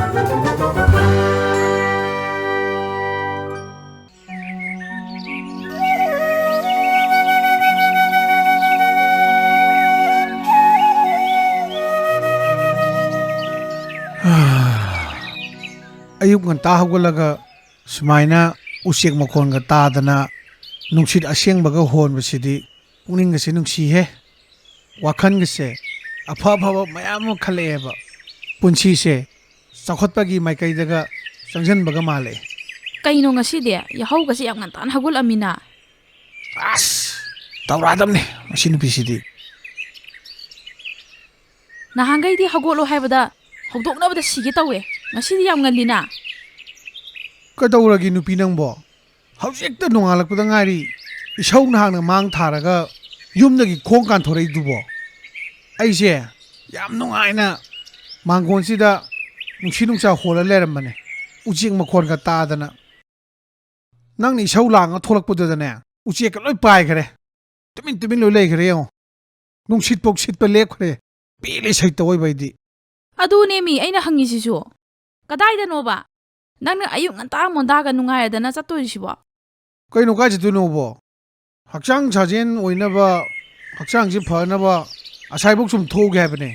Ayuk nganta hawgalaga sumaina usik makhonga taadana nungsit asengbaga honbasidi pungninggase nungsihe wakangase afa-afaba mayam ama khalaeba punsise chakhotpagi maikaidaga changjanbaga male Kaino ngasidi yahawgase yam ngantan hawgulamina tawradamne masi nupisidi nahangaydi hawgolo haibada hawdoknabada sige tawe ngasidi yam ngalina kadawragi nupi nangbo hawjekta nongalakpada ngari isau nahangna mang tharaga yumdagi khong kanthorei dubo aise yam nungaina manggonsida nungsi nungsa hola lerambane ujik makhonga taadana nangni isau langa tholakpadadane ujek loi paikhare tumin loi leikhare yo nungsit pok sitpa lepkhare pele saita oibaidi adune mi aina hangisisu kadaida noba nangna ayuk nganta mondaga nungayadana chatoisibo kaino ka chitunobo hakchang sajen oinaba hakchang ji phanaba asaibok sum thoge habane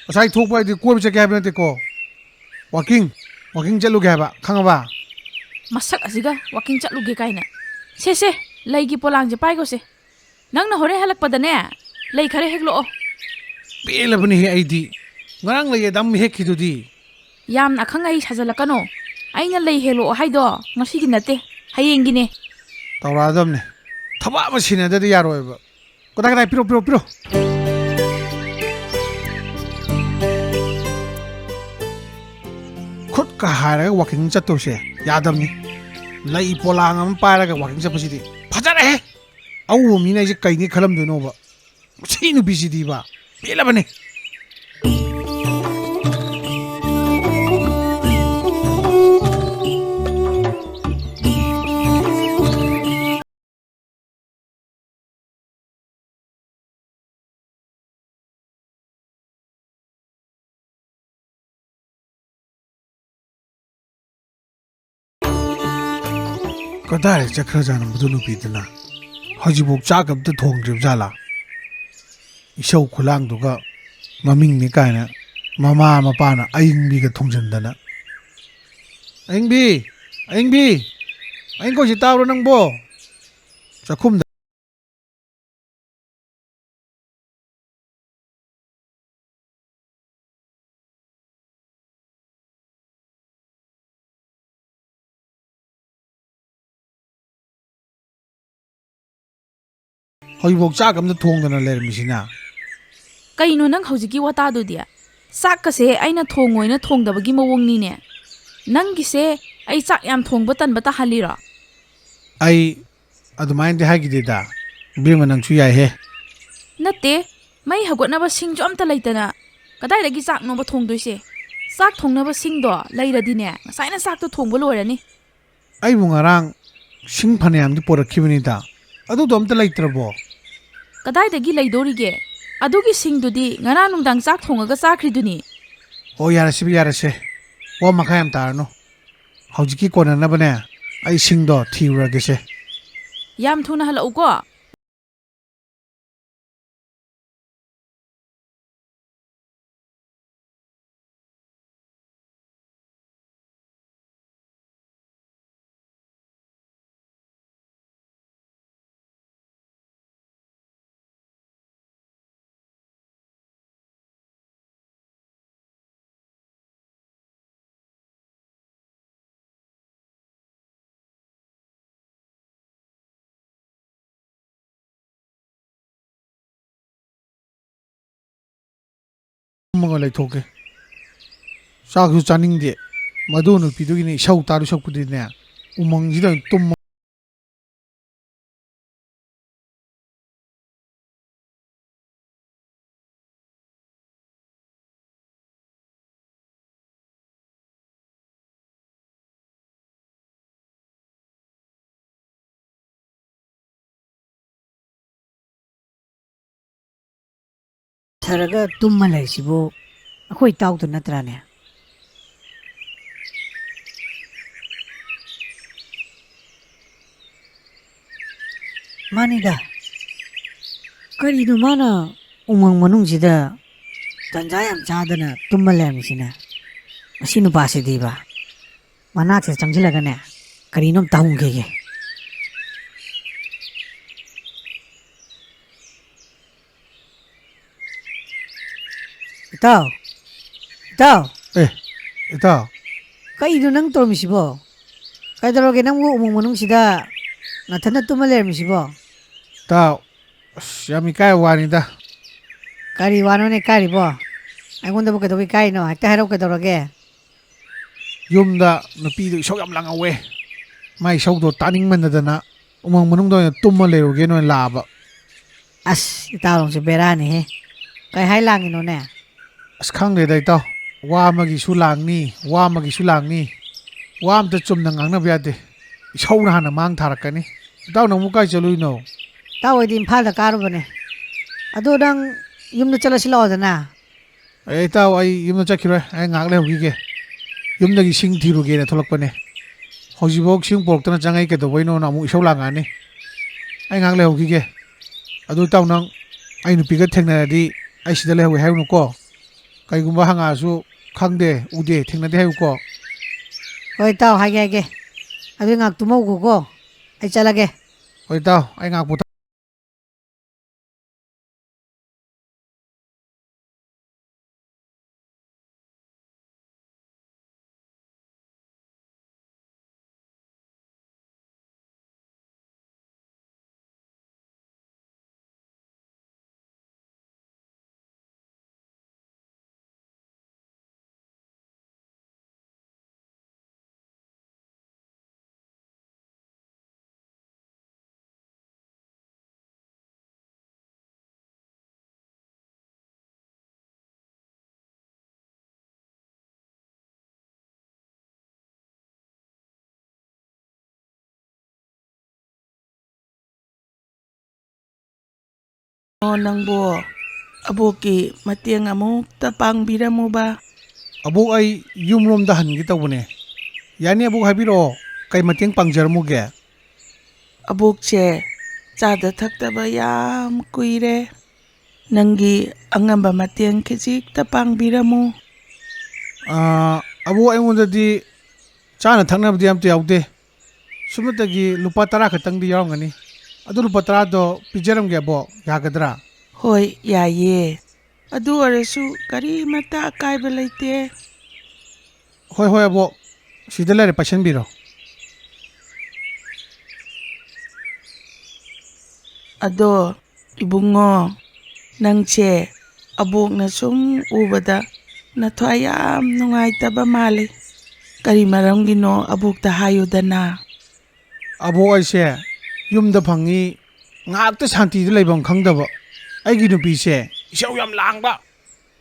asai thokpa di koib chake habane ko walking chaluge haba khangaba masak asiga walking chatluge kaina se laigi polangje paigose nangna hore halakpadane lei khare heklo pelabani he aidi ngarang leye dam hekhidudi yam na khangai sajalakano aina lei helo haido ngasigi nate hayengine tawradamne thaba ma sinadadi yaroiba kodai piro khut ka haraga walking chatose yadamni lei polang am paraga walking chapasidi phajare awu mina je kaini khalam dunoba sinu bisidi ba pelabani kadai chakrajana budunu pidana hajibok chakabta thongdrib jala isau khulang duga maming ni kaina mama mapana aingbi ga thongjandana aingbi aing ko sitawro nangbo chakhum hajibok chakamta thongdana lermisina kaino nang hojiki wata dudi sakase aina thongoina thongdabagi mawongnine nangise ai chak yam thongba tan bata halira ai adumain de hagideda bima nang chu yai he nate mai hagotnaba singjo amta leitana kadai dagi chak no ba thongdoise chak thongnaba singdo leiradine saina chak to thongba loirani ai bungarang sing phanayam di porakhibani da adu domta leitrabo kadai dagi leidorige adugi singdudi ngana nungdang chak thongaga chakriduni o yarase wa makhayam tarno hojiki kona na bane ai singdo thiuragese yam thuna hala ugo mga leithoke sakhu chaning de madu nu pidugini shau taru shakpudine umang jida tum ꯊꯔꯒ ꯇꯨꯝꯃ ꯂꯩꯁꯤꯕꯨ ꯑꯩꯈꯣꯏ ꯇꯥꯎꯗ ꯅꯠꯇ꯭ꯔꯥꯅꯦ ꯃꯥꯅꯤꯗ ꯀꯔꯤꯅꯣ ꯃꯥꯅ ꯎꯃꯪ ꯃꯅꯨꯡꯁꯤꯗ ꯇꯟꯖꯥ ꯌꯥꯝ ꯆꯥꯗꯅ ꯇꯨꯝꯃ ꯂꯩꯔꯝꯃꯤꯁꯤꯅ ꯃꯁꯤ ꯅꯨꯄꯥꯁꯤꯗꯤꯕ ꯃꯅꯥꯛꯁꯤꯗ ꯆꯪꯁꯤꯜꯂꯒꯅꯦ ꯀꯔꯤꯅꯣꯝ ꯇꯧꯍꯟꯈꯤꯒꯦ ꯏꯇꯥꯎ ꯏꯇꯥꯎ ꯑꯦ ꯏꯇꯥꯎ ꯀꯩꯅꯣ ꯅꯪ ꯇꯧꯔꯝꯃꯤꯁꯤꯕꯣ ꯀꯩꯗꯧꯔꯒꯦ ꯅꯪꯕꯨ ꯎꯃꯪ ꯃꯅꯨꯡꯁꯤꯗ ꯅꯊꯟꯗ ꯇꯨꯝꯃ ꯂꯩꯔꯝꯃꯤꯁꯤꯕꯣ ꯏꯇꯥꯎ ꯑꯁ ꯌꯥꯝ ꯏꯀꯥꯏ ꯋꯥꯅꯤꯗ ꯀꯔꯤ ꯋꯥꯅꯣꯅꯦ ꯀꯥꯏꯔꯤꯕꯣ ꯑꯩꯉꯣꯟꯗꯕꯨ ꯀꯩꯗꯧꯕꯩ ꯀꯥꯏꯔꯤꯅꯣ ꯍꯦꯛꯇ ꯍꯥꯏꯔꯛꯎ ꯀꯩꯗꯧꯔꯒꯦ ꯌꯨꯝꯗ ꯅꯨꯄꯤꯗꯣ ꯏꯁꯧ ꯌꯥꯝ ꯂꯥꯡꯍꯧꯋꯦ ꯃꯥꯏ ꯏꯁꯧꯗꯣ ꯇꯥꯅꯤꯡꯃꯟꯗꯗꯅ ꯎꯃꯪ ꯃꯅꯨꯡꯗ ꯑꯣꯏꯅ ꯇꯨꯝꯃ ꯂꯩꯔꯨꯒꯦꯅ ꯑꯣꯏꯅ ꯂꯥꯛꯑꯕ ꯑꯁ ꯏꯇꯥꯎꯔꯣꯡꯁꯦ ꯕꯦꯔꯥꯅꯤꯍꯦ ꯀꯩ ꯍꯥꯏ ꯂꯥꯡꯉꯤꯅꯣꯅꯦ ꯑꯁ ꯈꯪꯗꯦꯗ ꯏꯇꯥꯎ ꯋꯥ ꯑꯃꯒꯤꯁꯨ ꯂꯥꯡꯅꯤ ꯋꯥ ꯑꯃꯒꯤꯁꯨ ꯂꯥꯡꯅꯤ ꯋꯥ ꯑꯝꯇ ꯆꯨꯝꯅ ꯉꯥꯡꯅꯕ ꯌꯥꯗꯦ ꯏꯁꯧꯅ ꯍꯥꯟꯅ ꯃꯥꯡ ꯊꯥꯔꯛꯀꯅꯤ ꯏꯇꯥꯎꯅ ꯑꯃꯨꯛ ꯀꯥꯏ ꯆꯠꯂꯨꯏꯅꯣ ꯏꯇꯥꯎ ꯍꯣꯏꯗꯤ ꯏꯝꯐꯥꯜꯗ ꯀꯥꯔꯨꯕꯅꯦ ꯑꯗꯣ ꯅꯪ ꯌꯨꯝꯗ ꯆꯠꯂꯁꯤ ꯂꯥꯛꯑꯣꯗꯅ ꯑꯦ ꯏꯇꯥꯎ ꯑꯩ ꯌꯨꯝꯗ ꯆꯠꯈꯤꯔꯣꯏ ꯑꯩ ꯉꯥꯏꯍꯥꯛ ꯂꯩꯍꯧꯈꯤꯒꯦ ꯌꯨꯝꯗꯒꯤ ꯁꯤꯡ ꯊꯤꯔꯨꯒꯦꯅ ꯊꯣꯛꯂꯛꯄꯅꯦ ꯍꯧꯖꯤꯛꯐꯥꯎ ꯁꯤꯡ ꯄꯣꯔꯛꯇꯅ ꯆꯪꯉꯛꯏ ꯀꯩꯗꯧꯕꯩꯅꯣꯅ ꯑꯃꯨꯛ ꯏꯁꯧ ꯂꯥꯡꯉꯛꯑꯅꯤ ꯑꯩ ꯉꯥꯏꯍꯥꯛ ꯂꯩꯍꯧꯈꯤꯒꯦ ꯑꯗꯨ ꯏꯇꯥꯎ ꯅꯪ ꯑꯩ ꯅꯨꯄꯤꯒ ꯊꯦꯡꯅꯔꯗꯤ ꯑꯩ ꯁꯤꯗ ꯂꯩꯍꯧꯒꯦ ꯍꯥꯏꯔꯨꯅꯨꯀꯣ ꯀꯩꯒꯨꯝꯕ ꯍꯪꯉꯛꯑꯁꯨ ꯈꯪꯗꯦ ꯎꯗꯦ ꯊꯦꯡꯅꯗꯦ ꯍꯥꯏꯌꯨꯀꯣ ꯍꯣꯏ ꯏꯇꯥꯎ ꯍꯥꯏꯒꯦ ꯑꯗꯨ ꯉꯥꯏꯍꯥꯛ ꯇꯨꯝꯍꯧꯈꯣꯀꯣ ꯑꯩ ꯆꯠꯂꯒꯦ ꯍꯣꯏ ꯏꯇꯥꯎ ꯑꯩ ꯉꯥꯏꯍꯥꯛ ꯄꯣꯊꯥ ꯑꯣ ꯅꯪꯕꯣ ꯑꯕꯣꯛꯀꯤ ꯃꯇꯦꯡ ꯑꯃꯨꯛꯇ ꯄꯥꯡꯕꯤꯔꯝꯃꯨꯕ ꯑꯕꯣꯛ ꯑꯩ ꯌꯨꯝꯂꯣꯝꯗ ꯍꯟꯒꯦ ꯇꯧꯕꯅꯦ ꯌꯥꯅꯤ ꯑꯕꯣꯛ ꯍꯥꯏꯕꯤꯔꯛꯑꯣ ꯀꯩ ꯃꯇꯦꯡ ꯄꯥꯡꯖꯔꯝꯃꯨꯒꯦ ꯑꯕꯣꯛꯁꯦ ꯆꯥꯗ ꯊꯛꯇꯕ ꯌꯥꯝ ꯀꯨꯏꯔꯦ ꯅꯪꯒꯤ ꯑꯉꯝꯕ ꯃꯇꯦꯡ ꯈꯤꯖꯤꯛꯇ ꯄꯥꯡꯕꯤꯔꯝꯃꯨ ꯑꯕꯣꯛ ꯑꯩꯉꯣꯟꯗꯗꯤ ꯆꯥꯅ ꯊꯛꯅꯕꯗꯤ ꯑꯝꯇ ꯌꯥꯎꯗꯦ ꯁꯨꯞꯅꯇꯒꯤ ꯂꯨꯄꯥ 10 ꯈꯛꯇꯪꯗꯤ ꯌꯥꯎꯔꯝꯒꯅꯤ ꯑꯗꯨ ꯂꯨꯄꯥ 10ꯗꯣ ꯄꯤꯖꯔꯝꯒꯦ ꯑꯕꯣꯛ ꯌꯥꯒꯗ꯭ꯔꯥ ꯍꯣꯏ ꯌꯥꯏꯌꯦ ꯑꯗꯨ ꯑꯣꯏꯔꯁꯨ ꯀꯔꯤꯃꯠꯇ ꯑꯀꯥꯏꯕ ꯂꯩꯇꯦ ꯍꯣꯏ ꯍꯣꯏ ꯑꯕꯣꯛ ꯁꯤꯗ ꯂꯩꯔꯦ ꯄꯥꯏꯁꯟꯕꯤꯔꯣ ꯑꯗꯣ ꯏꯕꯨꯡꯉꯣ ꯅꯪꯁꯦ ꯑꯕꯣꯛꯅ ꯁꯨꯝ ꯎꯕꯗ ꯅꯊ꯭ꯋꯥꯏ ꯌꯥꯝ ꯅꯨꯡꯉꯥꯏꯇꯕ ꯃꯥꯜꯂꯤ ꯀꯔꯤ ꯃꯔꯝꯒꯤꯅꯣ ꯑꯕꯣꯛꯇ ꯍꯥꯏꯌꯨꯗꯅ ꯑꯕꯣꯛ ꯑꯩꯁꯦ ꯌꯨꯝꯗ ꯐꯪꯉꯤ ꯉꯥꯛꯇ ꯁꯥꯟꯇꯤꯗ ꯂꯩꯐꯝ ꯈꯪꯗꯕ ꯑꯩꯒꯤ ꯅꯨꯄꯤꯁꯦ ꯏꯁꯧ ꯌꯥꯝ ꯂꯥꯡꯕ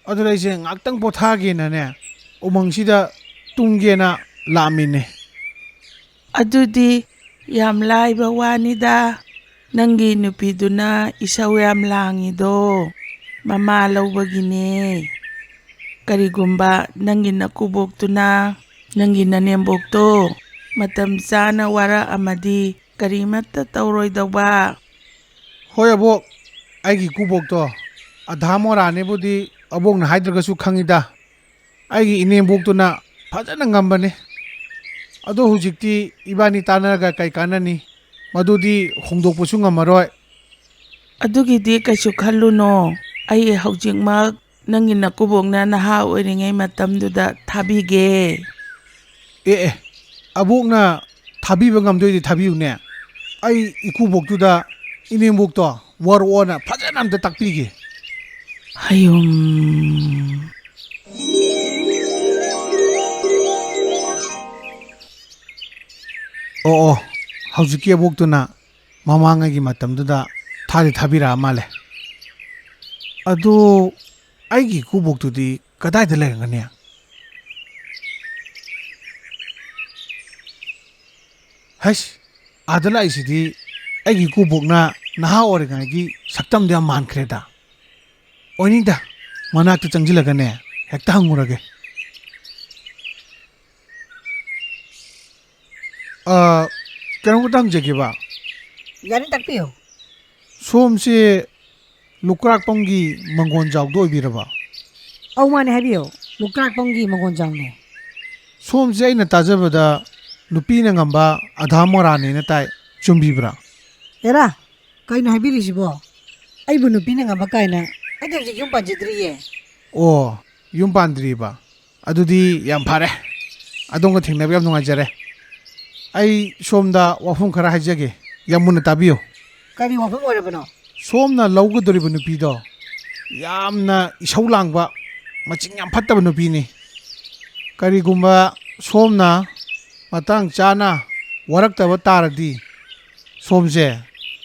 ꯑꯗꯨꯅ ꯑꯩꯁꯦ ꯉꯥꯛꯇꯪ ꯄꯣꯊꯥꯒꯦꯅꯅꯦ ꯎꯃꯪꯁꯤꯗ ꯇꯨꯝꯒꯦꯅ ꯂꯥꯛꯑꯝꯃꯤꯅꯦ ꯑꯗꯨꯗꯤ ꯌꯥꯝ ꯂꯥꯏꯕ ꯋꯥꯅꯤꯗ ꯅꯪꯒꯤ ꯅꯨꯄꯤꯗꯨꯅ ꯏꯁꯧ ꯌꯥꯝ ꯂꯥꯡꯉꯤꯗꯣ ꯃꯃꯥ ꯂꯧꯕꯒꯤꯅꯦ ꯀꯔꯤꯒꯨꯝꯕ ꯅꯪꯒꯤ ꯅꯀꯨꯕꯣꯛꯇꯨꯅ ꯅꯪꯒꯤ ꯅꯅꯦꯝꯕꯣꯛꯇꯣ ꯃꯇꯝ ꯆꯥꯅ ꯋꯥꯔꯛꯑꯃꯗꯤ ꯀꯔꯤꯃꯠꯇ ꯇꯧꯔꯣꯏꯗꯧꯕ ꯍꯣꯏ ꯑꯕꯣꯛ ꯑꯩꯒꯤ ꯏꯀꯨꯕꯣꯛꯇꯣ ꯑꯙꯥ ꯃꯣꯔꯥꯅꯦꯕꯨꯗꯤ ꯑꯕꯣꯛꯅ ꯍꯥꯏꯗ꯭ꯔꯒꯁꯨ ꯈꯪꯉꯤꯗ ꯑꯩꯒꯤ ꯏꯅꯦꯝꯕꯣꯛꯇꯨꯅ ꯐꯖꯅ ꯉꯝꯕꯅꯤ ꯑꯗꯣ ꯍꯧꯖꯤꯛꯇꯤ ꯏꯕꯥꯅꯤ ꯇꯥꯟꯅꯔꯒ ꯀꯩ ꯀꯥꯟꯅꯅꯤ ꯃꯗꯨꯗꯤ ꯍꯣꯡꯗꯣꯛꯄꯁꯨ ꯉꯝꯃꯔꯣꯏ ꯑꯗꯨꯒꯤꯗꯤ ꯀꯩꯁꯨ ꯈꯜꯂꯨꯅꯣ ꯑꯩ ꯍꯧꯖꯤꯛꯃꯛ ꯅꯪꯒꯤ ꯅꯀꯨꯕꯣꯛꯅ ꯅꯍꯥ ꯑꯣꯏꯔꯤꯉꯩ ꯃꯇꯝꯗꯨꯗ ꯊꯥꯕꯤꯒꯦ ꯑꯦ ꯑꯕꯣꯛꯅ ꯊꯥꯕꯤꯕ ꯉꯝꯗꯣꯏꯗꯤ ꯊꯥꯕꯤꯌꯨꯅꯦ ꯑꯩ ꯏꯀꯨꯕꯣꯛꯇꯨꯗ ꯏꯅꯦꯝꯕꯣꯛꯇꯣ ꯋꯥꯔꯛꯑꯣꯅ ꯐꯖꯅ ꯑꯝꯇ ꯇꯥꯛꯄꯤꯒꯦ ꯍꯌꯨꯝ ꯑꯣ ꯑꯣ ꯍꯧꯖꯤꯛꯀꯤ ꯑꯕꯣꯛꯇꯨꯅ ꯃꯃꯥꯡꯉꯩꯒꯤ ꯃꯇꯝꯗꯨꯗ ꯊꯥꯕꯤꯔꯛꯑ ꯃꯥꯜꯂꯦ ꯑꯗꯣ ꯑꯩꯒꯤ ꯏꯀꯨꯕꯣꯛꯇꯨꯗꯤ ꯀꯗꯥꯏꯗ ꯂꯩꯔꯝꯒꯅꯤ ꯍꯩꯁ ꯑꯥꯗ ꯂꯥꯛꯏꯁꯤꯗꯤ ꯑꯩꯒꯤ ꯏꯀꯨꯕꯣꯛꯅ ꯅꯍꯥ ꯑꯣꯏꯔꯤꯉꯩꯒꯤ ꯁꯛꯇꯝꯗꯣ ꯌꯥꯝ ꯃꯥꯟꯈ꯭ꯔꯦꯗ ꯑꯣꯏꯅꯤꯡꯗ ꯃꯅꯥꯛꯇ ꯆꯪꯁꯤꯜꯂꯒꯅꯦ ꯍꯦꯛꯇ ꯍꯪꯉꯨꯔꯒꯦ ꯀꯩꯅꯣꯝꯇ ꯍꯪꯖꯒꯦꯕ ꯌꯥꯅꯤ ꯇꯥꯛꯄꯤꯌꯨ ꯁꯣꯝꯁꯦ ꯂꯨꯀ꯭ꯔꯥꯛꯄꯝꯒꯤ ꯃꯪꯒꯣꯟ ꯖꯥꯎꯗꯣ ꯑꯣꯏꯕꯤꯔꯕ? ꯑꯧ ꯃꯥꯅꯦ ꯍꯥꯏꯕꯤꯌꯨ ꯂꯨꯀ꯭ꯔꯥꯛꯄꯝꯒꯤ ꯃꯪꯒꯣꯟ ꯆꯥꯎꯅꯦ ꯁꯣꯝꯁꯦ ꯑꯩꯅ ꯇꯥꯖꯕꯗ ꯅꯨꯄꯤꯅ ꯉꯝꯕ ꯑꯙꯥ ꯃꯣꯔꯥꯅꯦꯅ ꯇꯥꯏ, ꯆꯨꯝꯕꯤꯕ꯭ꯔꯥ? ꯑꯦꯔꯥ ꯀꯩꯅꯣ ꯍꯥꯏꯕꯤꯔꯤꯁꯤꯕꯣ ꯑꯩꯕꯨ ꯅꯨꯄꯤꯅ ꯉꯝꯕ ꯀꯥꯏꯅ ꯑꯩꯗꯤ ꯍꯧꯖꯤꯛ ꯌꯨꯝ ꯄꯥꯟꯖꯗ꯭ꯔꯤꯌꯦ ꯑꯣ, ꯌꯨꯝ ꯄꯥꯟꯗ꯭ꯔꯤꯕ? ꯑꯗꯨꯗꯤ ꯌꯥꯝ ꯐꯔꯦ, ꯑꯗꯣꯝꯒ ꯊꯦꯡꯅꯕ ꯌꯥꯝ ꯅꯨꯡꯉꯥꯏꯖꯔꯦ. ꯑꯩ ꯁꯣꯝꯗ ꯋꯥꯐꯝ ꯈꯔ ꯍꯥꯏꯖꯒꯦ, ꯌꯥꯝ ꯃꯨꯟꯅ ꯇꯥꯕꯤꯌꯨ. ꯀꯔꯤ ꯋꯥꯐꯝ ꯑꯣꯏꯔꯕꯅꯣ? ꯁꯣꯝꯅ ꯂꯧꯒꯗꯧꯔꯤꯕ ꯅꯨꯄꯤꯗꯣ ꯌꯥꯝꯅ ꯏꯁꯧ ꯂꯥꯡꯕ, ꯃꯆꯤꯡ ꯌꯥꯝ ꯐꯠꯇꯕ ꯅꯨꯄꯤꯅꯤ. ꯀꯔꯤꯒꯨꯝꯕ ꯁꯣꯝꯅ ꯃꯇꯥꯡ ꯆꯥꯅ ꯋꯥꯔꯛꯇꯕ ꯇꯥꯔꯗꯤ ꯁꯣꯝꯁꯦ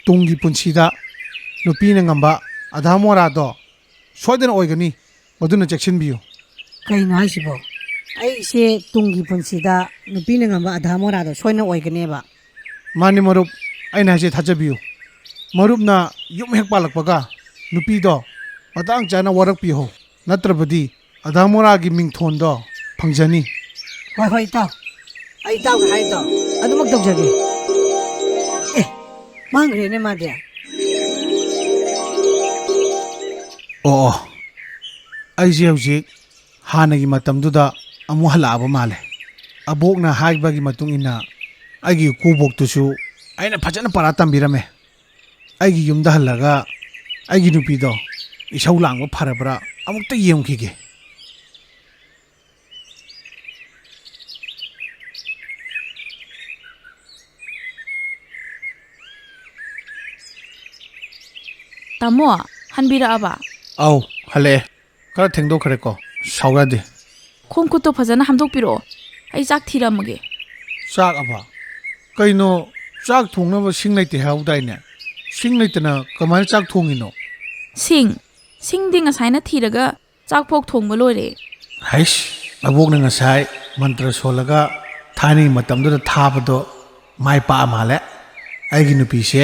ꯇꯨꯡꯒꯤ ꯄꯨꯟꯁꯤꯗ ꯅꯨꯄꯤꯅ ꯉꯝꯕ ꯑꯙꯥ ꯃꯣꯔꯥꯗꯣ ꯁꯣꯏꯗꯅ ꯑꯣꯏꯒꯅꯤ, ꯃꯗꯨꯅ ꯆꯦꯛꯁꯤꯟꯕꯤꯌꯨ. ꯀꯩꯅꯣ ꯍꯥꯏꯁꯤꯕꯣ ꯑꯩꯁꯦ ꯇꯨꯡꯒꯤ ꯄꯨꯟꯁꯤꯗ ꯅꯨꯄꯤꯅ ꯉꯝꯕ ꯑꯙꯥ ꯃꯣꯔꯥꯗꯣ ꯁꯣꯏꯅ ꯑꯣꯏꯒꯅꯦꯕ? ꯃꯥꯅꯤ ꯃꯔꯨꯞ, ꯑꯩꯅ ꯍꯥꯏꯁꯦ ꯊꯥꯖꯕꯤꯌꯨ. ꯃꯔꯨꯞꯅ ꯌꯨꯝ ꯍꯦꯛ ꯄꯥꯜꯂꯛꯄꯒ ꯅꯨꯄꯤꯗꯣ ꯃꯇꯥꯡ ꯆꯥꯅ ꯋꯥꯔꯛꯄꯤꯌꯨ, ꯅꯠꯇ꯭ꯔꯕꯗꯤ ꯑꯙꯥ ꯃꯣꯔꯥꯒꯤ ꯃꯤꯡꯊꯣꯟꯗꯣ ꯐꯪꯖꯅꯤ. ꯍꯣꯏ ꯍꯣꯏ ꯏꯇꯥꯎ, ꯑꯩ ꯏꯇꯥꯎꯒ ꯍꯥꯏꯔꯤꯗꯣ ꯑꯗꯨꯃꯛ ꯇꯧꯖꯒꯦ. ꯑꯦ ꯃꯥꯡꯈ꯭ꯔꯦꯅꯦ ꯃꯥꯗꯤ. ꯑꯣ, ꯑꯩꯁꯦ ꯍꯧꯖꯤꯛ ꯍꯥꯟꯅꯒꯤ ꯃꯇꯝꯗꯨꯗ ꯑꯃꯨꯛ ꯍꯜꯂꯛꯑꯕ ꯃꯥꯜꯂꯦ. ꯑꯕꯣꯛꯅ ꯍꯥꯏꯕꯒꯤ ꯃꯇꯨꯡ ꯏꯟꯅ ꯑꯩꯒꯤ ꯏꯀꯨꯕꯣꯛꯇꯨꯁꯨ ꯑꯩꯅ ꯐꯖꯅ ꯄꯔꯥ ꯇꯝꯕꯤꯔꯝꯃꯦ. ꯑꯩꯒꯤ ꯌꯨꯝꯗ ꯍꯜꯂꯒ ꯑꯩꯒꯤ ꯅꯨꯄꯤꯗꯣ ꯏꯁꯧ ꯂꯥꯡꯕ ꯐꯔꯕ꯭ꯔꯥ ꯑꯃꯨꯛꯇ ꯌꯦꯡꯈꯤꯒꯦ. ꯇꯥꯃꯣ ꯍꯟꯕꯤꯔꯛꯑꯕ? ꯑꯧ, ꯍꯜꯂꯛꯑꯦ. ꯈꯔ ꯊꯦꯡꯗꯣꯛꯈ꯭ꯔꯦꯀꯣ, ꯁꯥꯎꯔꯗꯤ. ꯈꯣꯡ ꯈꯨꯠꯇꯣ ꯐꯖꯅ ꯍꯥꯝꯗꯣꯛꯄꯤꯔꯛꯑꯣ, ꯑꯩ ꯆꯥꯛ ꯊꯤꯔꯝꯃꯒꯦ. ꯆꯥꯛ ꯑꯕ? ꯀꯩꯅꯣ, ꯆꯥꯛ ꯊꯣꯡꯅꯕ ꯁꯤꯡ ꯂꯩꯇꯦ ꯍꯥꯏꯍꯧꯗꯥꯏꯅꯦ? ꯁꯤꯡ ꯂꯩꯇꯅ ꯀꯃꯥꯏꯅ ꯆꯥꯛ ꯊꯣꯡꯉꯤꯅꯣ? ꯁꯤꯡꯗꯤ ꯉꯁꯥꯏꯅ ꯊꯤꯔꯒ ꯆꯥꯛꯐꯥꯎ ꯊꯣꯡꯕ ꯂꯣꯏꯔꯦ. ꯍꯩꯁ, ꯑꯕꯣꯛꯅ ꯉꯁꯥꯏ ꯃꯟꯇ꯭ꯔ ꯁꯣꯜꯂꯒ ꯊꯥꯏꯅꯒꯤ ꯃꯇꯝꯗꯨꯗ ꯊꯥꯕꯗꯣ ꯃꯥꯏ ꯄꯥꯛꯑ ꯃꯥꯜꯂꯦ. ꯑꯩꯒꯤ ꯅꯨꯄꯤꯁꯦ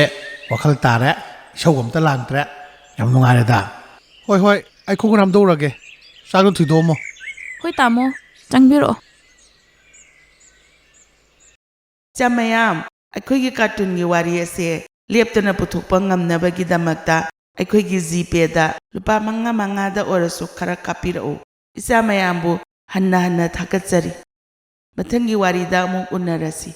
ꯋꯥꯈꯜ ꯇꯥꯔꯦ, ꯏꯁꯧ ꯑꯝꯇ ꯂꯥꯡꯗ꯭ꯔꯦ. ꯌꯥꯝ ꯅꯨꯡꯉꯥꯏꯔꯦꯗ. ꯍꯣꯏ ꯍꯣꯏ, ꯑꯩ ꯈꯣꯡ ꯍꯥꯝꯗꯣꯛꯎꯔꯒꯦ. ꯆꯥꯛꯇꯣ ꯊꯤꯗꯣꯛꯑꯝꯃꯣ. ꯍꯣꯏ ꯇꯥꯃꯣ, ꯆꯪꯕꯤꯔꯛꯑꯣ. ꯏꯆꯥ ꯃꯌꯥꯝ, ꯑꯩꯈꯣꯏꯒꯤ ꯀꯥꯔꯇꯨꯟꯒꯤ ꯋꯥꯔꯤ ꯑꯁꯦ ꯂꯦꯞꯇꯅ ꯄꯨꯊꯣꯛꯄ ꯉꯝꯅꯕꯒꯤꯗꯃꯛꯇ ꯑꯩꯈꯣꯏꯒꯤ ꯖꯤꯄꯦꯗ ꯂꯨꯄꯥ 5 ꯑꯣꯏꯔꯁꯨ ꯈꯔ ꯀꯥꯞꯄꯤꯔꯛꯎ. ꯏꯆꯥ ꯃꯌꯥꯝꯕꯨ ꯍꯟꯅ ꯍꯟꯅ ꯊꯥꯒꯠꯆꯔꯤ. ꯃꯊꯪꯒꯤ ꯋꯥꯔꯤꯗ ꯑꯃꯨꯛ ꯎꯅꯔꯁꯤ.